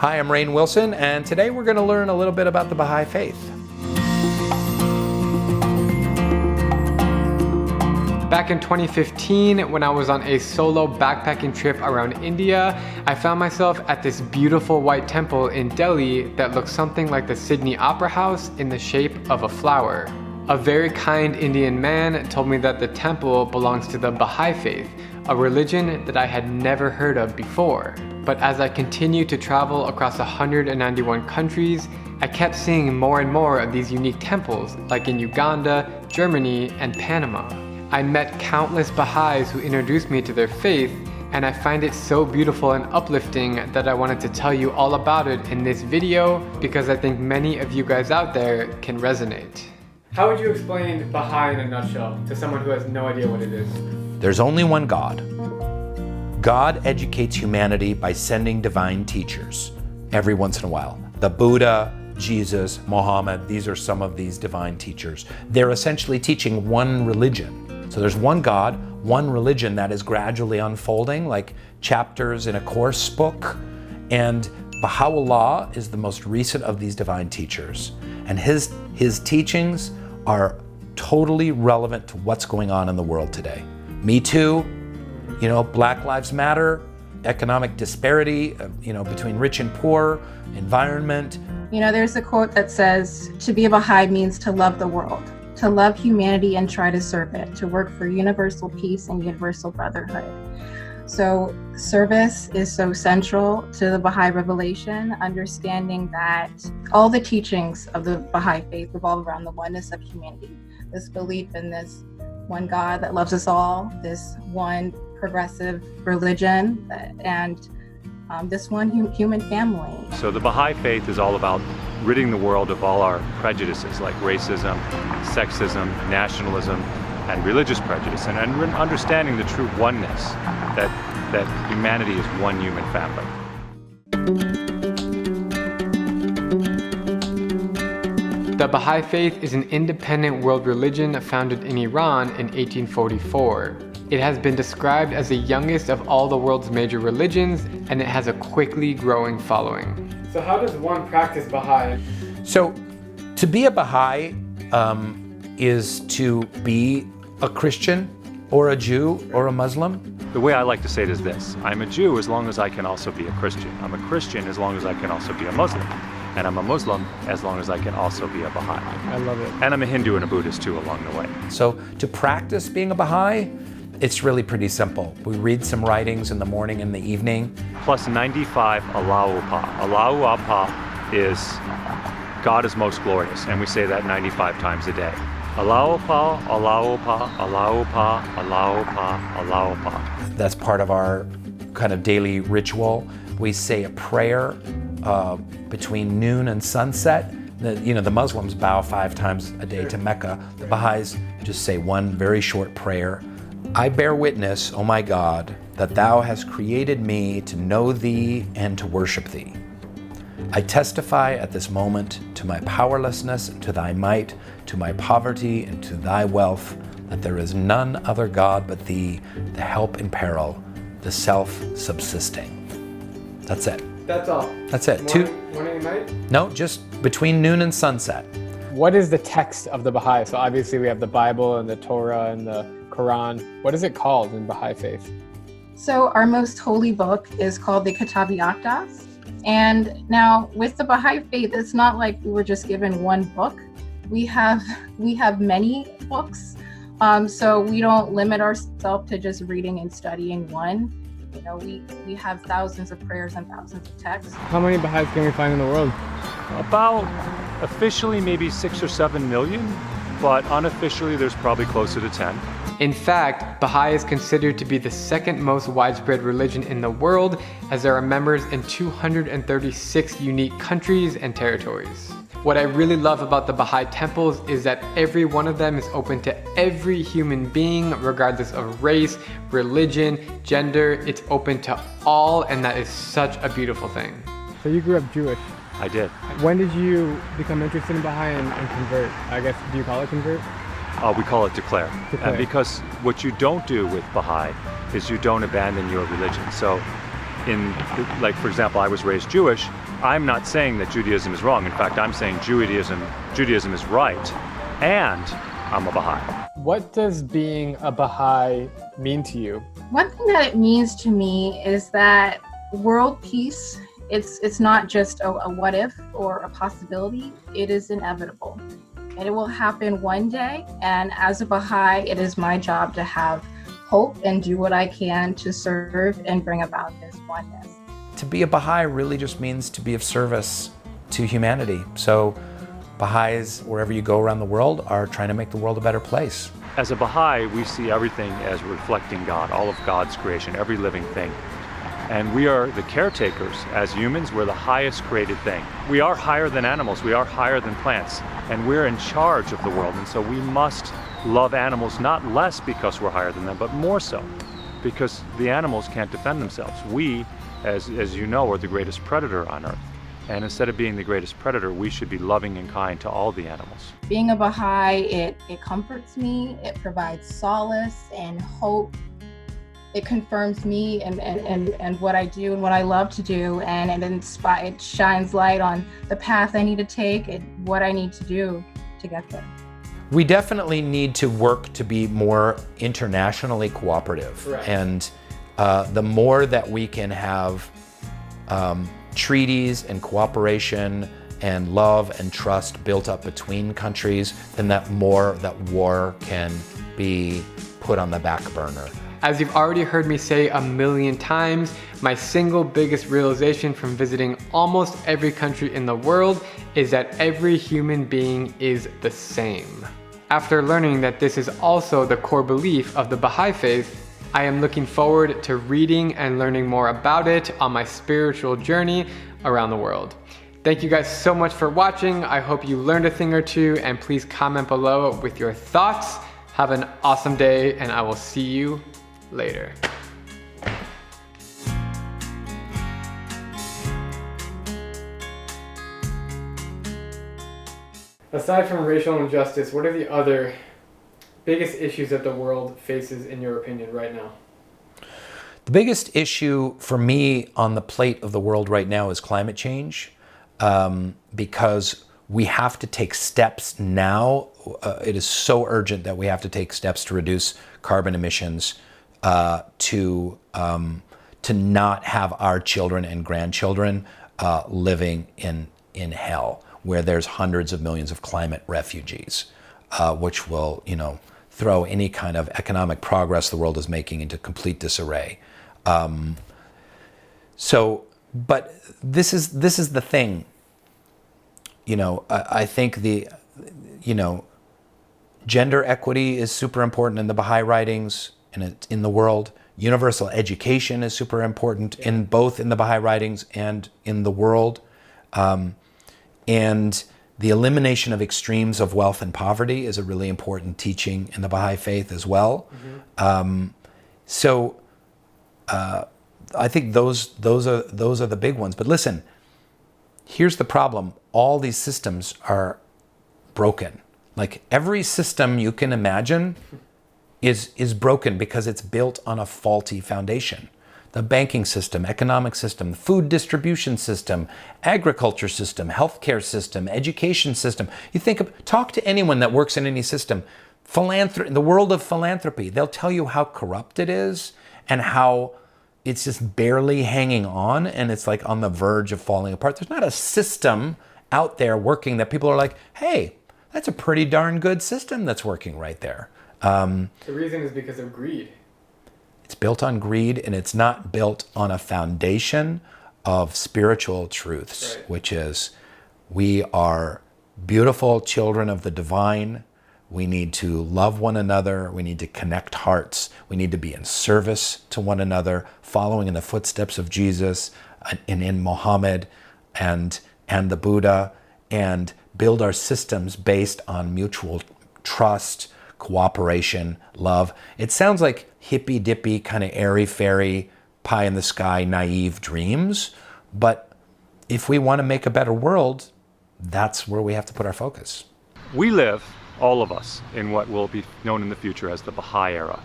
Hi, I'm Rainn Wilson, and today we're going to learn a little bit about the Bahá'í Faith. Back in 2015, when I was on a solo backpacking trip around India, I found myself at this beautiful white temple in Delhi that looks something like the Sydney Opera House in the shape of a flower. A very kind Indian man told me that the temple belongs to the Bahá'í Faith, a religion that I had never heard of before. But as I continued to travel across 191 countries, I kept seeing more and more of these unique temples, like in Uganda, Germany, and Panama. I met countless Baha'is who introduced me to their faith, and I find it so beautiful and uplifting that I wanted to tell you all about it in this video because I think many of you guys out there can resonate. How would you explain Baha'i in a nutshell to someone who has no idea what it is? There's only one God. God educates humanity by sending divine teachers every once in a while. The Buddha, Jesus, Muhammad, these are some of these divine teachers. They're essentially teaching one religion. So there's one God, one religion that is gradually unfolding like chapters in a course book. And Baha'u'llah is the most recent of these divine teachers. And his teachings are totally relevant to what's going on in the world today. Me Too, Black Lives Matter, economic disparity, between rich and poor, environment. There's a quote that says, to be a Baha'i means to love the world, to love humanity and try to serve it, to work for universal peace and universal brotherhood. So service is so central to the Baha'i revelation, understanding that all the teachings of the Baha'i faith revolve around the oneness of humanity, this belief in this one God that loves us all, this one progressive religion, and this one human family. So the Baha'i Faith is all about ridding the world of all our prejudices like racism, sexism, nationalism, and religious prejudice, and understanding the true oneness that humanity is one human family. The Baha'i Faith is an independent world religion founded in Iran in 1844. It has been described as the youngest of all the world's major religions, and it has a quickly growing following. So how does one practice Baha'i? So to be a Baha'i is to be a Christian or a Jew or a Muslim. The way I like to say it is this: I'm a Jew as long as I can also be a Christian. I'm a Christian as long as I can also be a Muslim. And I'm a Muslim as long as I can also be a Baha'i. I love it. And I'm a Hindu and a Buddhist too along the way. So to practice being a Baha'i, it's really pretty simple. We read some writings in the morning and the evening. Plus 95 Allahu Pa. Allahu Pa is God is most glorious, and we say that 95 times a day. Allahu Pa, Allahu Pa, Allahu Pa, Allahu Pa, Allahu Pa. That's part of our kind of daily ritual. We say a prayer between noon and sunset. The Muslims bow 5 times a day to Mecca. The Baha'is just say one very short prayer. I bear witness, O my God, that thou hast created me to know thee and to worship thee. I testify at this moment to my powerlessness and to thy might, to my poverty and to thy wealth, that there is none other God but thee, the help in peril, the self-subsisting. That's it. That's all? That's it. Morning and night? No, just between noon and sunset. What is the text of the Baha'i? So obviously we have the Bible and the Torah and the Quran. What is it called in Baha'i faith? So our most holy book is called the Kitab-i-Aqdas. And now with the Baha'i faith, it's not like we were just given one book. We have many books. So we don't limit ourselves to just reading and studying one. We have thousands of prayers and thousands of texts. How many Baha'is can we find in the world? About officially maybe 6 or 7 million, but unofficially there's probably closer to 10. In fact, Baha'i is considered to be the second most widespread religion in the world, as there are members in 236 unique countries and territories. What I really love about the Baha'i temples is that every one of them is open to every human being, regardless of race, religion, gender. It's open to all, and that is such a beautiful thing. So you grew up Jewish? I did. When did you become interested in Baha'i and convert? I guess, do you call it convert? We call it declare. And because what you don't do with Baha'i is you don't abandon your religion. So like, for example, I was raised Jewish. I'm not saying that Judaism is wrong. In fact, I'm saying Judaism is right, and I'm a Baha'i. What does being a Baha'i mean to you? One thing that it means to me is that world peace, it's not just a what if or a possibility, it is inevitable. And it will happen one day. And as a Baha'i, it is my job to have hope and do what I can to serve and bring about this oneness. To be a Baha'i really just means to be of service to humanity. So Baha'is, wherever you go around the world, are trying to make the world a better place. As a Baha'i, we see everything as reflecting God, all of God's creation, every living thing. And we are the caretakers. As humans, we're the highest created thing. We are higher than animals, we are higher than plants, and we're in charge of the world. And so we must love animals, not less because we're higher than them, but more so because the animals can't defend themselves. We, as you know, are the greatest predator on earth. And instead of being the greatest predator, we should be loving and kind to all the animals. Being a Baha'i, it comforts me, it provides solace and hope. It confirms me and what I do and what I love to do, and it shines light on the path I need to take and what I need to do to get there. We definitely need to work to be more internationally cooperative. Right. And the more that we can have treaties and cooperation and love and trust built up between countries, then that war can be put on the back burner. As you've already heard me say a million times, my single biggest realization from visiting almost every country in the world is that every human being is the same. After learning that this is also the core belief of the Bahá'í Faith, I am looking forward to reading and learning more about it on my spiritual journey around the world. Thank you guys so much for watching. I hope you learned a thing or two, and please comment below with your thoughts. Have an awesome day, and I will see you later. Aside from racial injustice, what are the other biggest issues that the world faces, in your opinion, right now? The biggest issue for me on the plate of the world right now is climate change, because we have to take steps now. It is so urgent that we have to take steps to reduce carbon emissions, to not have our children and grandchildren living in hell, where there's hundreds of millions of climate refugees, which will, throw any kind of economic progress the world is making into complete disarray. But this is the thing. I think gender equity is super important in the Baha'i writings and in the world. Universal education is super important in both in the Baha'i writings and in the world. And the elimination of extremes of wealth and poverty is a really important teaching in the Baha'i Faith as well. Mm-hmm. I think those are the big ones. But listen, here's the problem. All these systems are broken. Like every system you can imagine is broken because it's built on a faulty foundation. The banking system, economic system, food distribution system, agriculture system, healthcare system, education system. Talk to anyone that works in any system. The world of philanthropy, they'll tell you how corrupt it is and how it's just barely hanging on and it's like on the verge of falling apart. There's not a system out there working that people are like, hey, that's a pretty darn good system that's working right there. The reason is because of greed. It's built on greed, and it's not built on a foundation of spiritual truths, right, which is we are beautiful children of the divine. We need to love one another. We need to connect hearts. We need to be in service to one another, following in the footsteps of Jesus and in Muhammad and the Buddha, and build our systems based on mutual trust, cooperation, love. It sounds like hippy-dippy, kind of airy-fairy, pie-in-the-sky, naive dreams. But if we want to make a better world, that's where we have to put our focus. We live, all of us, in what will be known in the future as the Baha'i era.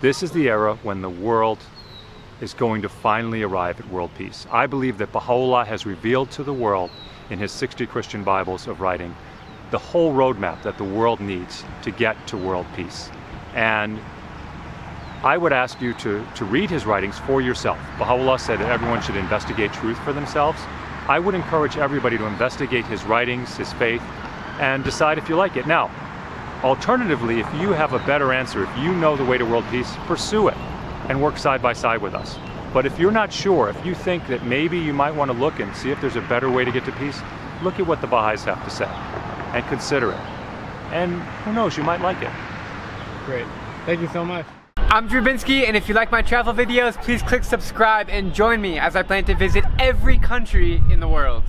This is the era when the world is going to finally arrive at world peace. I believe that Baha'u'llah has revealed to the world in his 60 Christian Bibles of writing the whole roadmap that the world needs to get to world peace. And I would ask you to read his writings for yourself. Baha'u'llah said that everyone should investigate truth for themselves. I would encourage everybody to investigate his writings, his faith, and decide if you like it. Now, alternatively, if you have a better answer, if you know the way to world peace, pursue it and work side by side with us. But if you're not sure, if you think that maybe you might want to look and see if there's a better way to get to peace, look at what the Baha'is have to say and consider it. And who knows, you might like it. Great. Thank you so much. I'm Drew Binsky, and if you like my travel videos, please click subscribe and join me as I plan to visit every country in the world.